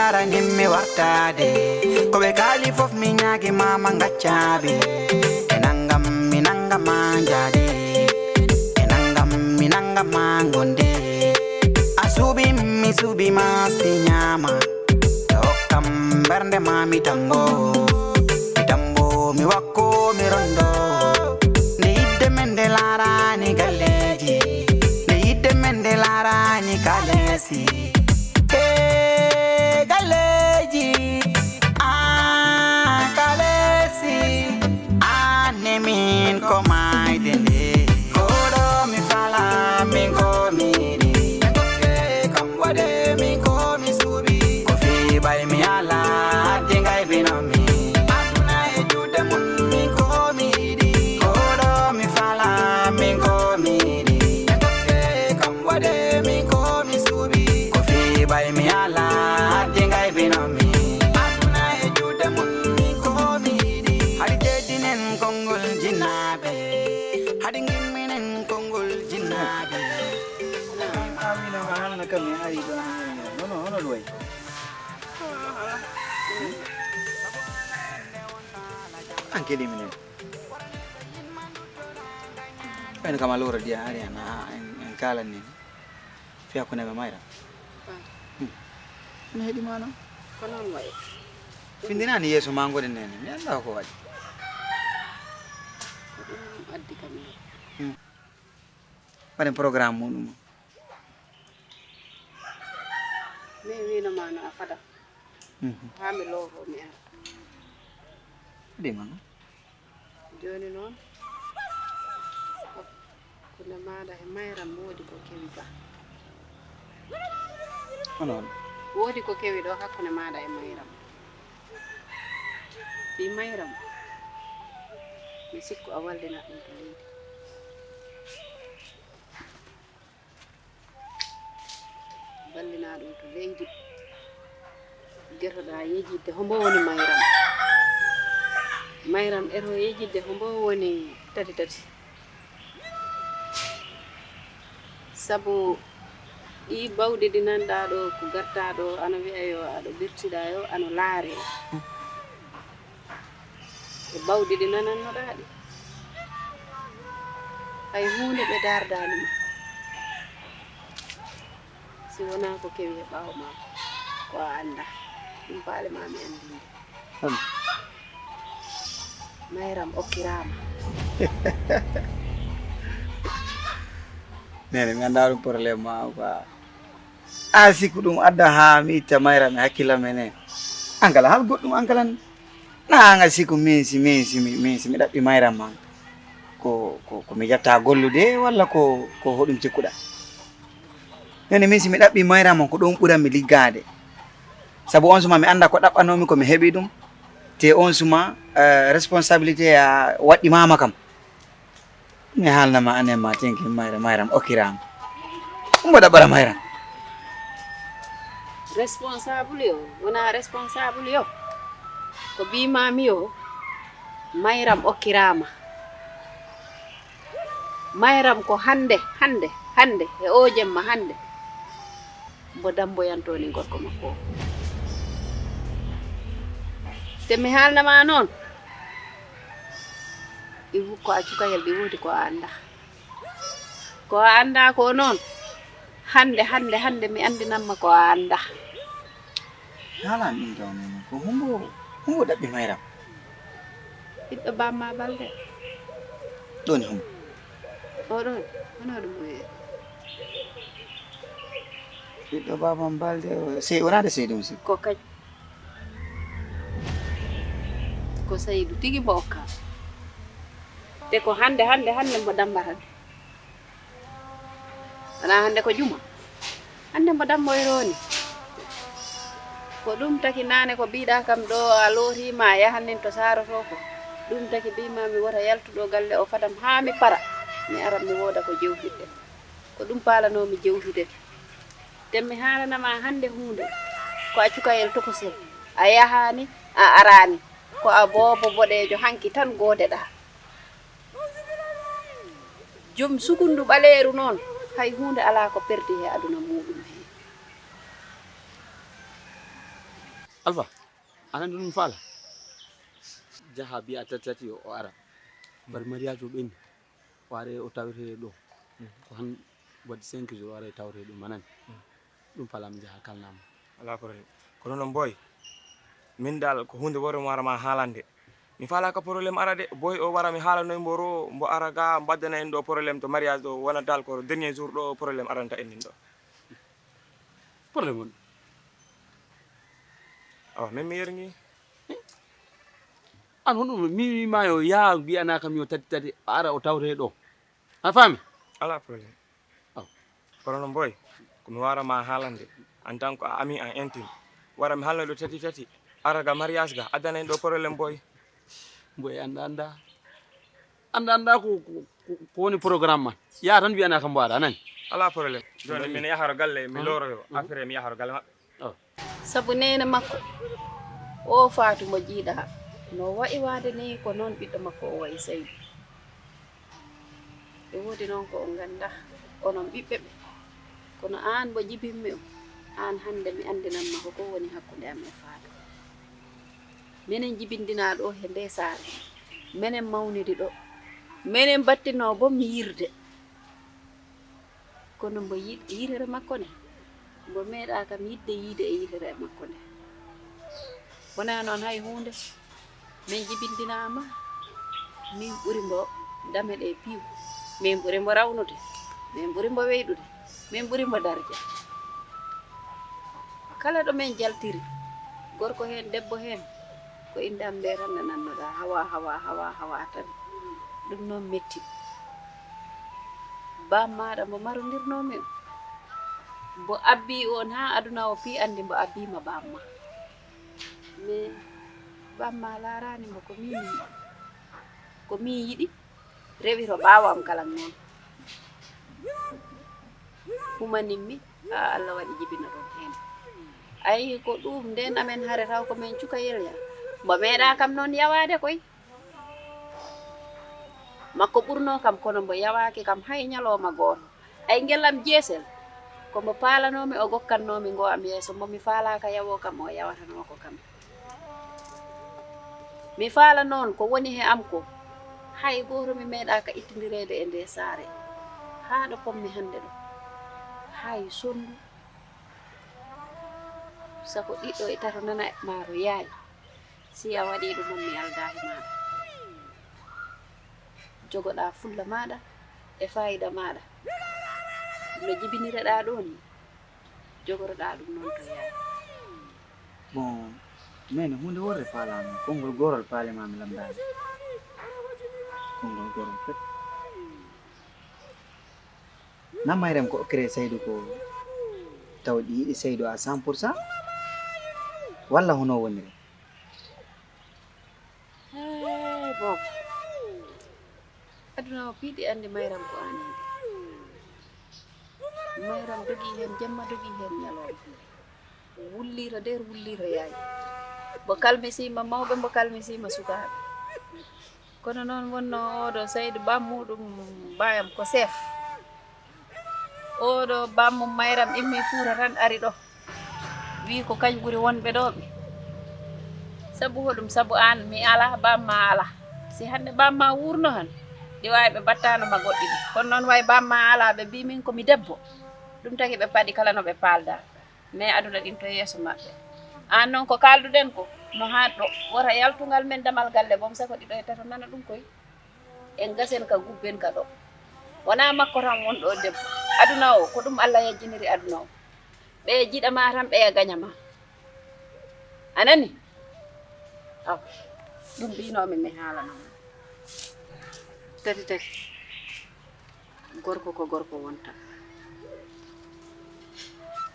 lara nimmi wartade ko be kali fof mi nyaagi mama ngaccabe enangam minanga manjade enangam minanga mangonde asubi mi subi ma sinyama dokam bernde mami tango mi wakko mi rondo ne yidde mende lara ni galleji ne yidde mende lara ni kalesi galleji kalesi ne min ko mai dende kodo mi fala min ko mi di kam wade min ko mi subi ko fi bay mi ala dingai binomi kami hari itu no dua. Angke di mana? Kan kamu lura dia hari anak yang kalan ni. Via aku nama Maira. Ini di mana? Kanan Maira. Pindina ni Yesus manggo den ni. Ni anda aku aja. Adi kami. Pada program mu. Mimi na mana afada. Hami loho mi ara. Di mana? Joni non. Kuna mada e Maira modi ko kewi ba. Onon. Wodi ko kewi do hakkune mada e Maira. Fi Maira. Mi sikku a waldina dum to leydi. Ballina dum to leydi. Gertoda yejidde hombo woni Mayram. Mayram ero yejidde hombo woni tati. Sabu I bawde di nanda do ko garta do ana wi'a yo ado birtida yo ano laare. E bawde di nananno daadi. Ay hunde be dardani ma. Si wona ko kewi bawo ma ko anda dum paale ma mi andi Mayram okkirama nene mi anda dum problème ma quoi asiku dum adda ha mi itta Mayram hakkila menen angala hal goddum angalan na anga siku minsi mi dabbi Mayram man ko mi jatta gollude walla ko hodum cikkuda nene minsi mi dabbi Mayram man ko don buram mi liggade sabu on suma mi anda ko dabbanomi ko mi hebi dum te on suma responsabilité ya waddi mama kam mi halna ma anen ma tenki Mayram okiram umba dabara Mayram responsable yo wona responsable yo ko bi mami yo Mayram okkirama Mayram ko hande e o jemma hande bo damboyanto ni gorko makko te mi halna ma non ibu ko acukayel di wodi ko anda ko non hande mi andinamma ko anda hala min do ko humbo dabbi Mayram ibbe bamma balde doni humbo oɗon hono ɗum ɓiɗɗo babam balde sey wonade seydum si ko kañ ko Saydou tigi mo okka te ko hande mo dambata ana hande ko juma hande mo dammoyroni ko ɗum taki nane ko biɗa kam ɗo a lorima yahanin to saroto ko ɗum taki bima mi wota yaltuɗo galle o fadam ha mi para mi aram mi woda ko jewtidde ko ɗum palanomi jewtude te mi halanama hande hunde ko a cukayel tokosel a yahani a arani ko a bobo boɗejo hanki tan godeɗa jom sukundu ɓaleeru noon hay hunde ala ko perdi he aduna muɗum he Alpha anan ɗum faala jaha biya tati o ara bar mariage o ɓenni o are o tawete ɗo ko han waɗi 5 jours o ara tawte ɗum manani ɗum falam jaha kalnama ala problème kono noon boy min dal ko hunde wore mo warama haalande mi faala ka probléme ara de boy o wara mi haalanoye mbo ro mbo ara ga mbaddana en ɗo probléme to mariage ɗo wona dal ko dernier jour ɗo probléme aranta en nin ɗo probléme on awa min mi yergi an honɗum mi mayo ya mbiyana kam yo tati ara o tawte ɗo a faami ala probléme aw kono noon boy komi warama haalande en tant que ami en intime wara mi haalnoye ɗo tati ara ga mariage ga addana en ɗo probléme boy boy anda ko woni programme man ya tan mbiyana kam mbo ara nani ala probléme joni min yaharo galle mi loroyo après mi yaharo galle maɓɓe sabu nene makko o faatu mo jiiɗa no wayi wade ni ko noon ɓiɗɗo makko o wayi Saydou e woodi noon ko o ganda onon ɓiɓɓe ɓe kono an mo jibinmi o an hande mi andinanma ko woni hakkude am e faatu minen jibindina ɗo he nde saare minen mawnidi ɗo minen battino bom yirde kono mbo yirere makko ne mbo meeɗa kam yidde yiide e yirere makko nde wona noon hay hunde min jibindinama min ɓuri mbo dame ɗe piiw min ɓuri mbo rawnude min ɓuri mbo weyɗude min ɓuri mbo darja kala ɗo min jaltiri gorko hen debbo hen ko indam nde tan nde nannoɗa hawa tan ɗum noon metti bam maɗa mbo marodirnomi o mbo abbi on ha aduna o pi andi mbo abbima bamma mais bamma larani mbo ko min yiɗi rewi to ɓawam kala noon humanimmi ha Allah waɗi jibina ɗon hen ayi ko ɗum nden amen haare taw ko min cuka yelya mbo meeɗa kam noon yawade koy makko ɓurno kam kono mbo yawaki kam hay ñalowma goto ay ngelam jeesel komo paalanomi o gokkannomi ngo am yeeso mbomi faalaka yawo kam o yawatano ko kam mi faala noon ko woni he am ko hay goto mi meeɗa ka ittidirede e nde saare haa ɗo pommi hande ɗo hay sondu sako ɗiɗɗo e tato nana maaro yaayi si a waɗi ɗum noon mi aldahi maɗa jogoɗa fulla maɗa e fayida maɗa no jibinireɗa ɗo ni jogoroɗa ɗum noon to yaayi bon min hunde worre faalami konngol gorol paalemami lamdade konngol gorol fet nammayrem ko okkire Saydou ko tawɗi yiɗi Saydou à 100% walla hono woniri bon aduna o piiɗi andi mayram ko an yiɗi mayram dogi hen jamma dogi hen ñalowma wullira nder wullira yaayi mbo kalmisima mawɓe mbo kalmisima sukaɓe kono noon wonno oɗo Saydou bammuɗum mbayam ko chef oɗo bammum mayram immi fuura tan ari ɗo wi ko kañ ɓuri wonɓe ɗo ɓe sabu hoɗum sabu an mi ala bamma ala si hande bamma wurno han ɗi wawi ɓe battanoma goɗɗi ɗi kono noon way bamma ala ɓe mbi min komi debbo ɗum tagi ɓe paɗi kala no ɓe palda mais aduna ɗin to yeeso maɓɓe an noon ko kalduɗen ko no ha ɗo wota yaltugal men damal galle bom sako ɗiɗo e tato nana ɗum koy en gasen ka gubben ka ɗo wona makko tan wonɗo debbo aduna o ko ɗum Allah yajjiniri aduna o ɓe jiɗama tan ɓe gañama anani aw ɗum mbinomi mi haalanoma tati gorko ko gorko wonta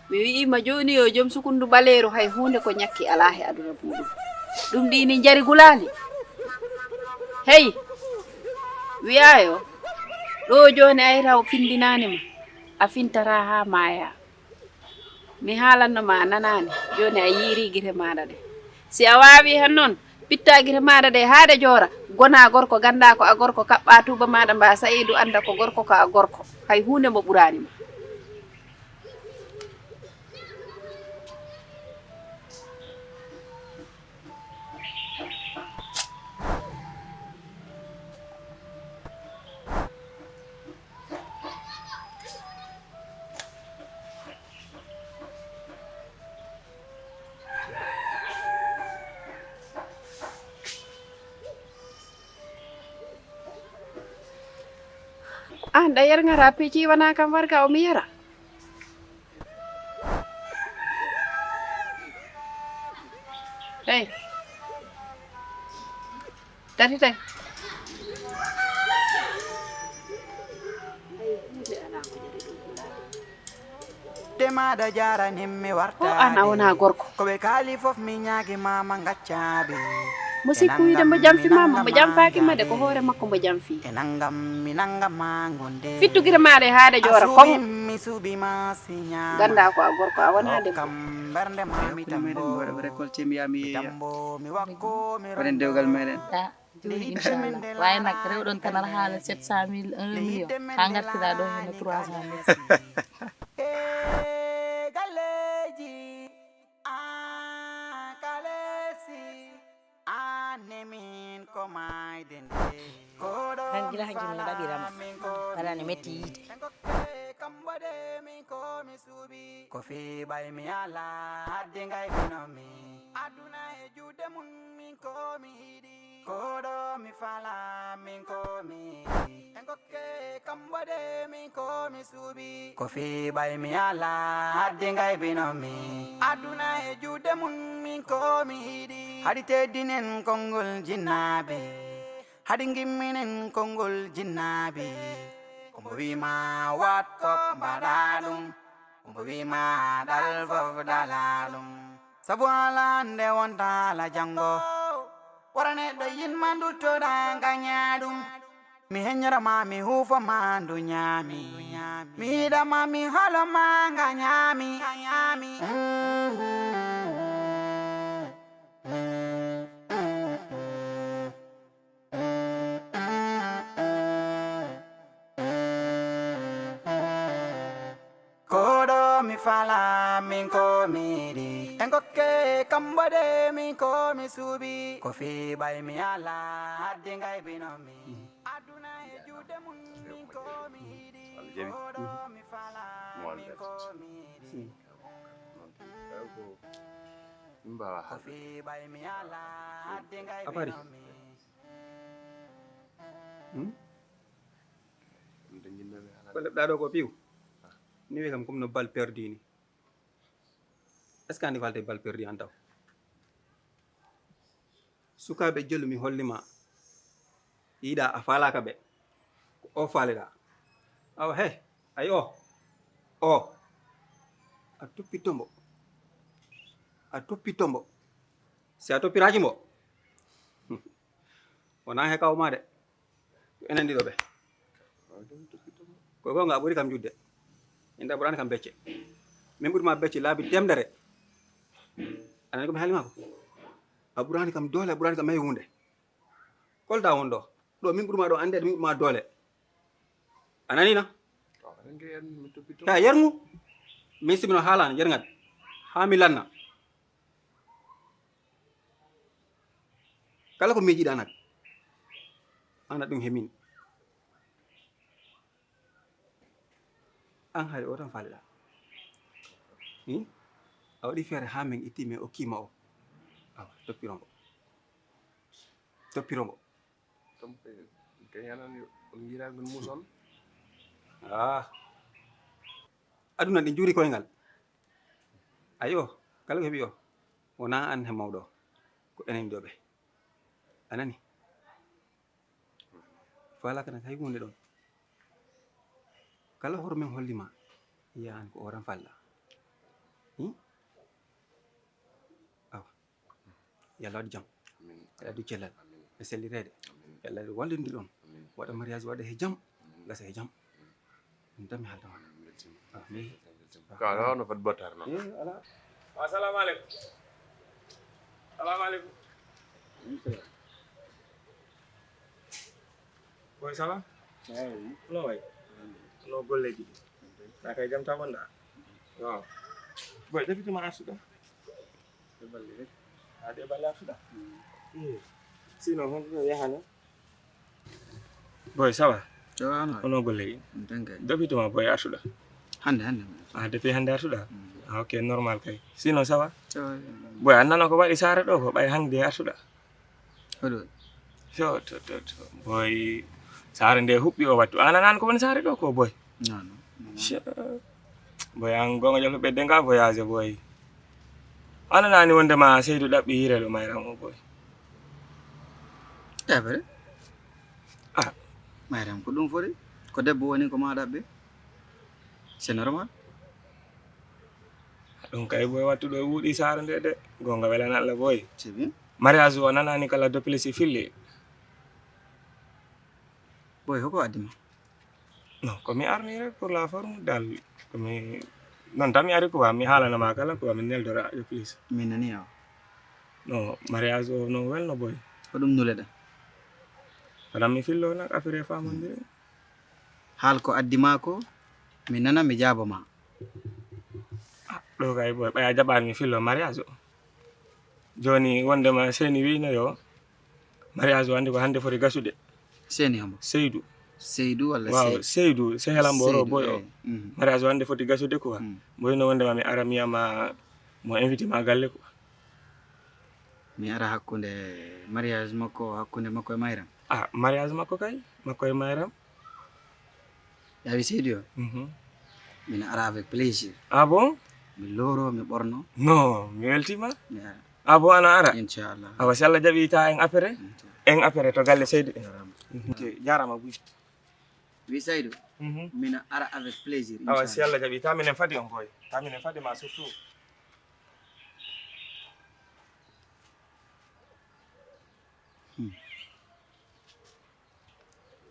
mi wi'ima joni yo joom sukundu ɓaleeru hay hunde ko ñakki ala he aduna muɗum ɗum ɗini jari gulali hey wiyayo ɗo joni ay raw findinanima a fintata ha maya mi haalannoma a nanani joni a yiiri guite maɗa ɗe si a wawi han noon pitta guite maɗa ɗe haade joora gona gorko ganda ko a gorko kaɓɓa tuba maɗa mba Saydou anda ko gorko ko a gorko hay hunde mo ɓuranima An da yar ngara pici wana kam warga o mi yara. Hey. Tadi tay. Demada jara nimmi warta Oh an awona gorko. ko be kali fof mi nyaagi mama ngaccabe Musikku wi dem jam fi mama mo jam faaki ma de ko hore makko mo jam fi. enangam minangam mangonde Fittu gira maade haade jora kom. mi subi ma sinya Ganda ko a gorko a wona de. kam bernde mami meɗen tambo waɗa récolté mi yaha mi yeeya tambo mi wakko mi waɗen dewgal meɗen joni inchallah wawi nak rewɗon tan aɗa haala 700 000 1 million ha gartira ɗo heno 300 000 galeji kalesi anemin ko maiden tan gila hanki min ɗaɓirama waɗani metti yiide kambode min ko mi suuɓi ko fi ɓay mi ala hadde ngay binomi aduna e juuɗe mum min ko mi yiɗi koɗo mi fala min ko mi yiɗi en gokke kambode min ko mi suuɓi ko fi ɓay mi ala hadde ngay binomi aduna e juuɗe mum min ko mi yiɗi haɗi teddinen konngol jinnaɓe haɗi gimminen konngol jinnaɓe Kumbo wima wat kop badalum Kumbo wima dal fof dalalum Sabu ala nde wonta la jango Warane do yin mandu to danga nyadum Mi henyara ma mi hufo mandu nyami Mi da ma mi halo manga nyami mi fala min ko miri en gokke kambode min ko mi subi ko fi bay mi ala hadde ngay binomi aduna e juude mun min ko miri ko mi fala min ko miri ko fi bay mi ala hadde ngay binomi ko lebɗa ɗo ko piw ni wi kam comme no bal perdu ni est ce que andi ko halte bal perdu an taw sukaɓe jellu mi hollima yiiɗa a falaka ɓe ko o faaleɗa awa he ay o a toppittombo si a toppiraki mbo wona he kawma de ko enen ɗiɗo ɓe ko gonga a ɓuri kam judde inda ɓurani kam becce min ɓurima becce laabi temdere anani komi haalima ko a ɓurani kam doole a ɓurani kam hay hunde kolda won ɗo min ɓurma ɗo ande min ɓurma doole anani na ha yergu min simino haalani yergat ha mi lanna kala ko miijiɗa nak anda ɗum hemin an haade o tan faaleɗa a waɗi feere ha min itti min okkima o awa toppiromo aduna ɗi juuri koyngal ayo kala ko heeɓi o wona an he mawɗo ko enen ɗo ɓe anani falaka nak hay hunde ɗon kala horo min hollima yahan ko oran falla awa yalla waɗi jam aɗa adu cellal e sellirede yalla wallidi ɗon waɗa mariage waɗa he jam gasa he jam ɗum tan mi haldama mi ka no fat batar no assalamu alaikum boy ça va no way no golleji na kay jam tamonda waaw boy defituma arsuɗa ade balle arsuɗa sinon honɗo yahano boy ça va ono golleji defituma boy arsuɗa hande depuis hande arsuɗa ok normal kay sinon ça va boy annano ko waɗi sare ɗo ko ɓay hande arsuɗa hoɗo to boy saare nde huɓɓi o wattu an anan ko woni saare ɗo ko boy non boy an gonga jalo ɓedde nga voyage boy ananani wondema Seydou ɗaɓɓi yire ɗo Mayram o boy eɓere ah Mayram ko ɗum foti ko debbo woni ko ma ɗaɓɓe c'est normal ɗum kay boy wattuɗo e wuuɗi saare nde de gonga welana Allah boy c'est bien mariage o nanani kala doplesi filli boy hoko addima non komi arni rek pour la forme dal komi non tan mi ari quoi mi haalanama kala quoi min neldora e plus min nani awa non mariage o no welno boy ko ɗum nuleɗa aɗan mi fillo nak affaire famodire haal ko addima ko mi nana mi jaaboma ɗo kay boy ɓaya jaɓani mi fillo mariage o joni wondema seni wino yo mariage o hande ko hande foti gasude seni hombo Seydou walla waaw Seydou sehelam ɓoro boy o mhm. mariage o hande foti gasude quoi boyno wondema mi ara mi yiyama mo invité ma galle quoi mi ara hakkunde mariage makko hakkunde makko e Mayram ah mariage makko kay makko e Mayram yawi Seydou o mina ara avec plaisir ah bon mi looro mi ɓorno non mi weltima mi ara ah bon ana ara inchallah awa si Allah jaɓi ta en affaire to galle Seydou ok jarama buy wi Seydou mina ara avec plaisir awa si Allah jaɓi ta minen fadi on boy ta minen fadi ma surtout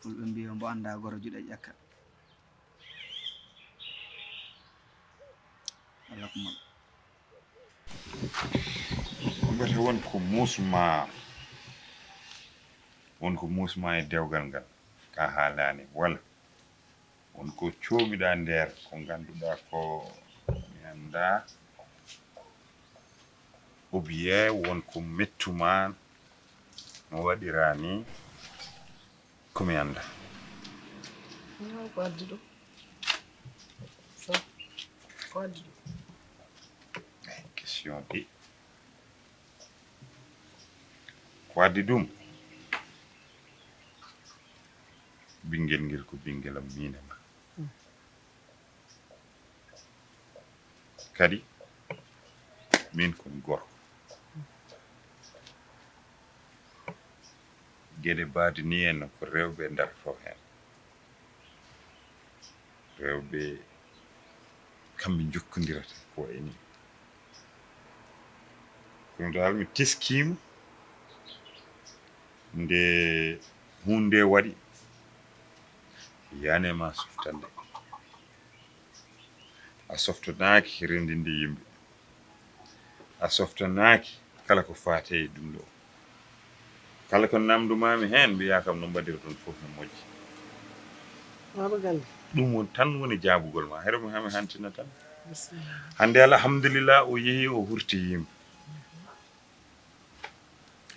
fulɓe mbi mbo anda goro juɗe ƴakka Allah ko moƴƴo mbete wonko musma e dewgal ngal ka haalani walla wonko coɓiɗa nder ko ganduɗa ko mi anda ou bien wonko mettuma no waɗira ni komi anda ko addi ɗum ko addi ɗum question ɗi ko addi ɗum ɓinguel ngel ko ɓinguelam minema kadi min komi gorko gueɗe baadini en ko rewɓe darto hen rewɓe kamɓe jokkodirata ko eni kono dal mi teskima nde hunde waɗi yanema softande a softanaki rendinde yimɓe a softanaki kala ko fate e ɗum ɗo kala ko namdumami hen mbiya kam no mbaɗira ɗon fof no moƴƴi baba galle ɗum woni tan woni jaabugol ma heɗo hami hantina tan hande alhamdulillah o yeehi o hurti yimɓe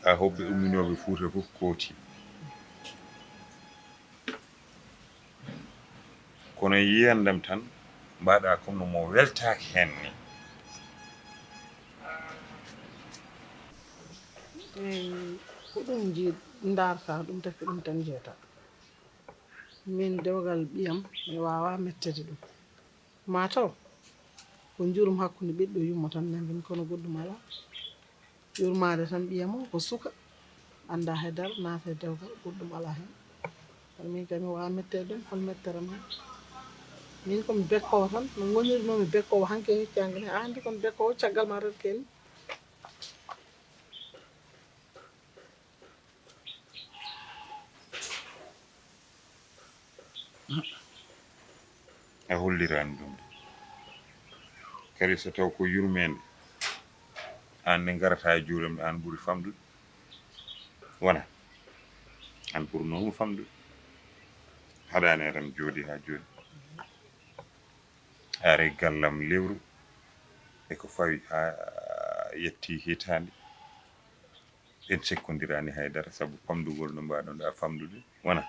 ha hoɓɓe umminoɓe Fuuta fof kooti kono yiyandam tan mbaɗa comme no mo weltaki hen ni ko ɗum darta ɗum taki ɗum tan jeeta min dewgal ɓiyam mi wawa mettede ɗum mataw ko jurum hakkude ɓiɗɗo yummo tan nangimi kono goɗɗum ala yurmade tan ɓiyam o ko suka anda haydara naata e dewgal goɗɗum ala hen kono min kam mi wawa mettede ɗum hol mettere ma min komi bekkowo tan no gonirnomi bekkowo hanke heccangue ne andi kono bekkowo caggal ma rewke ni a hollirani ɗum kadi so taw ko yurmede an ne garata e juuramde an ɓuuri famdude wona an ɓurnomo famdude haɗani aɗan jooɗi ha joni are gallam lewru eko fawi ha yetti hitande en sekkodirani haydara saabu famdugol no mbaɗonɗa famdude wona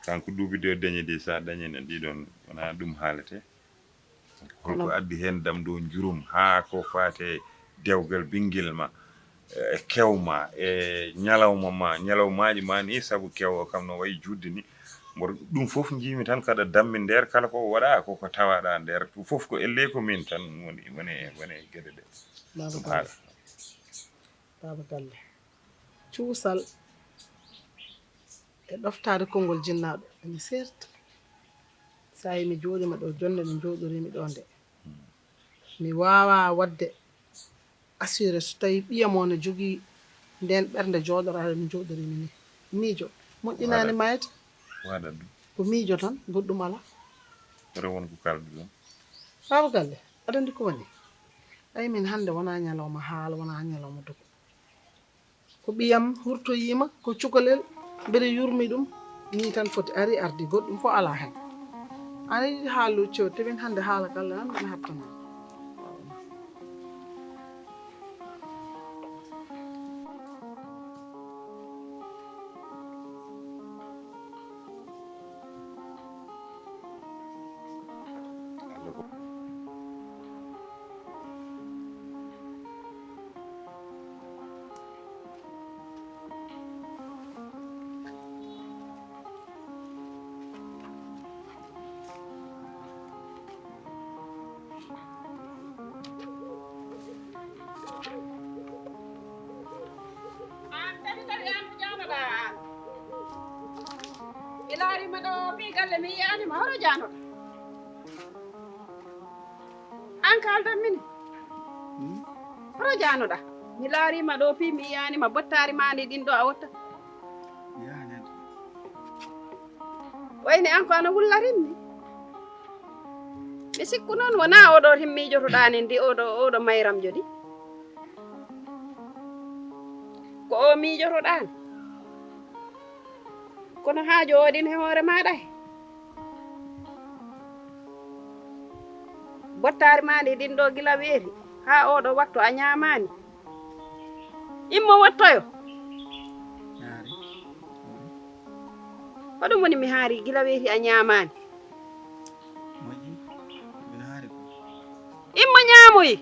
kanko duuɓi de dañi ɗi sa dañinen ɗiɗon wona ɗum haalete holko addi hen dam ɗo jurum ha ko fate dewgal ɓinguel ma kewma e ñalawmaji ma ni sabu kewo kam no wayi judde ni mboɗo ɗum fof jiimi tan kada dammi nder kala ko waɗa koko tawaɗa nder fof ko elle ko min tan woni gueɗe ɗe ɗum haala baba galle cuusal e ɗoftade konngol jinnaɗo emi serta sa yi mi jooɗima ɗo jonde mi jooɗorimi ɗo nde mi wawa wadde assuré so tawi ɓiyam o ne jogii nden ɓernde jooɗorade mi jooɗorimi ni miijo moƴƴinani mayta waɗat ɗum ko miijo tan goɗɗum ala ere won ko kalɗo ɗum baba galle aɗa andi ko woni ay min hande wona ñalawma haala wona ñalawma dogo ko ɓiyam hurtoyima ko cukalel mbeɗa yurmi ɗum ni tan foti ari ardi goɗɗum fof ala hen ana yiɗi haalu cew temin hande haala galle tan mbeɗa habtama ilaarima ɗo ɓii galle mi yiyanima hoto janoɗa an kaldan mini hoto janoɗa mi laarima ɗo pi mi yiyanima bottari mani ɗin ɗo a wotta wayne an ko ana wullarinni mi sikku noon wona oɗo timmijotoɗani ndi oɗo mayram jodi ko o miijotoɗani kono ha jooɗin he hoore maɗa he bottari maɗi ɗin ɗo gila weeri ha oɗo wattu a ñamani immo wottoyo hoɗum woni mi haari gila weeri a ñamani immo ñamoyi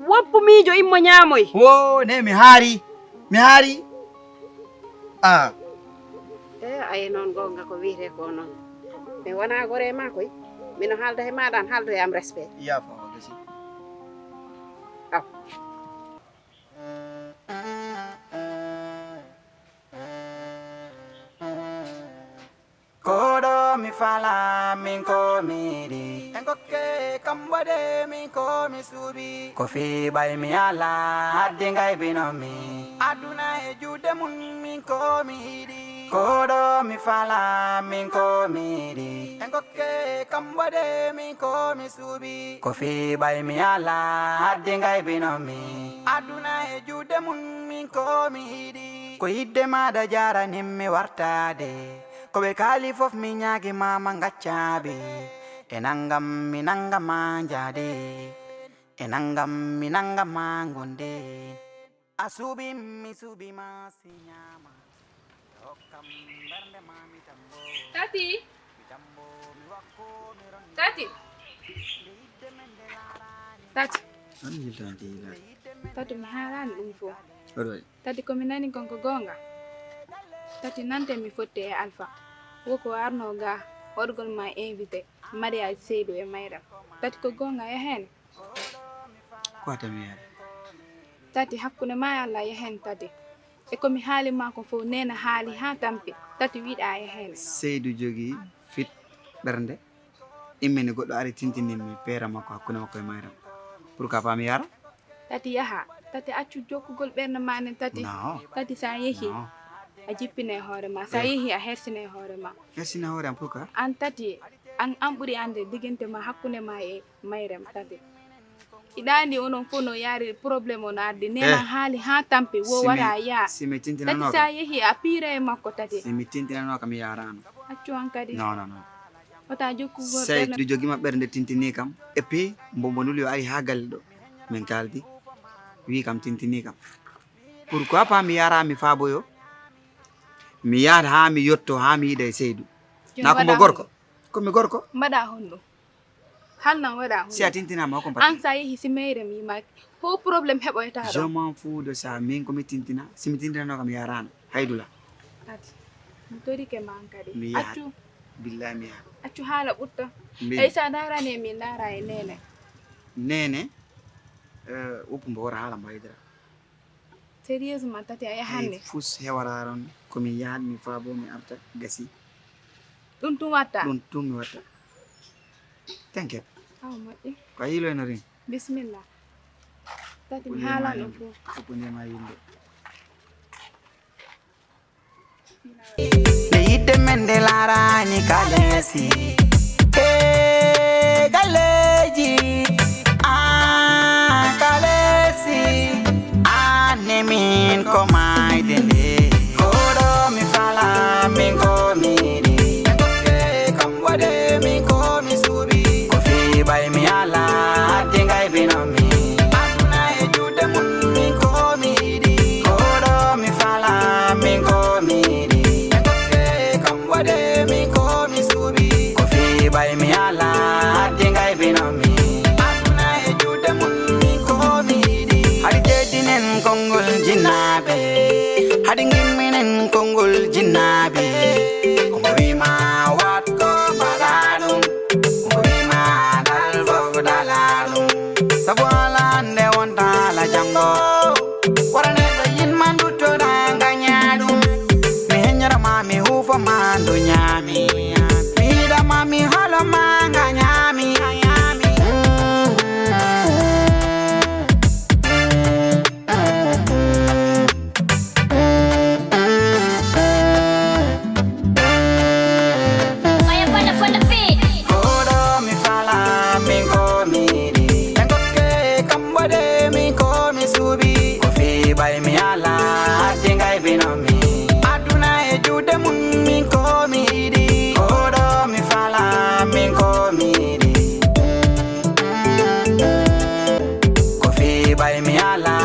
woppu miijo immo ñamoyi wo ne mi haari ayi noon gonga ko wiyete ko noon mi wona gore ma koy mino haalda he maɗa an haaldo e am respect yafa gasi aw koɗo mi fala min ko miɗi en gokke kambode min ko mi suuɓi ko fiɓay mi ala hadde gaybinomi aduna e juuɗe mum min ko mi yiɗi koɗo mi fala min ko miɗi en gokke kambode min ko mi suuɓi ko fiɓay mi ala hadde gaybinomi aduna e juuɗe mum min ko mi yiɗi ko yidde maɗa jaranin mi wartade ko ɓe kaali fof mi ñaagi mama gaccaɓe e nangam mi nangama jaade e nangam mi nangama gonde a suuɓi mi suuɓima si ñama hokkam bernde ma mi tambo Tati. mi tambo mi wakko mi ron Tati. Tati. Tati mi haalani ɗum fo. Tati komi nani konko gonga. Tati nante mi fotte e Alpha. Woko arno ga waɗugol ma invité mariage Seydou e Mayram. Tati ko gonga yahen. ko atami yaade Tati hakkunde ma Allah yahen tati. E komi haali ma ko fo nena haali ha tampi. Tati wiɗa yahen. Seydou jogi fit ɓernde immini goɗɗo ari tintinimmi peera makko hakkunde makko e Mayram pourquoi pas mi yara Tati yaha. Tati accu jokkugol ɓernde ma nen tati. non Tati sa yehi. non A jippine hoore ma. Sa yehi a hersine hoore ma. hersina hoore am pourquoi An tati an ɓuri ande diggante ma hakkunde ma e Mayram tati. Iɗandi onon fof no yaari probléme o no ardi nena haali ha tampi wo wara yaa si mi tati tintinanoka sa yehi a piira e makko tati si mi tintinanoka mi yarano accu an kadi non non non wata jokkugol Seydou jogima ɓernde tintini kam et puis mbombo nuli o ari ha galle ɗo min kaldi wi kam tintini kam pourquoi pas mi yara mi faaboyo mi yaada ha mi yetto ha mi yiiɗa e Seydou na ko mo gorko komi gorko mbaɗa honɗum hal nan wada si atintina ma ko an sa yehi si meere mi ma ho problem heɓoyta je ɗo m'en fous de ça min ko mi tintina si mi tintina no kam yarana haydula ati mi torike ma an kadi mi yaha accu billahi mi yaha accu haala ɓurta Mbi- ey sa darani min dara e nene nene uppumbo wara haala mbo haydara sérieusement tati a yahanne fus hewara ron komi yahan mi faabo mi arta gasi ɗum tum watta ɗum tum mi watta t'inquiète aw moƴƴi ko a yiiloyno rin bisimilla tati mi haalan ɗum fof fuppundema yimɓe le yidde men de larani kalesi galeji kalesi min ko mayde nde koɗo mi fala min ko miɗi kam waɗe min ko mi suuɓi ko fiɓay mi ala hadde gaybinomi aduna e juuɗe mum min ko mi yiɗi koɗo mi fala min ko miɗi kam waɗe min ko mi suuɓi ko fiɓay mi ala hadde gaybinomi aduna e juuɗe mum min ko mi yiɗi haɗi jeddinen konngol jinnaɓe haɗi gimminen konngol jinnaɓe omo wima wat ko mbaɗa ɗum omo wima dal fof dala ɗum sabu ala nde wonta ala janggo waraneɗo yinma duttoɗa gaña ɗum mi heññorama mi hufoma ndu ñaami mi yiɗama mi holoma gañami by me Allah.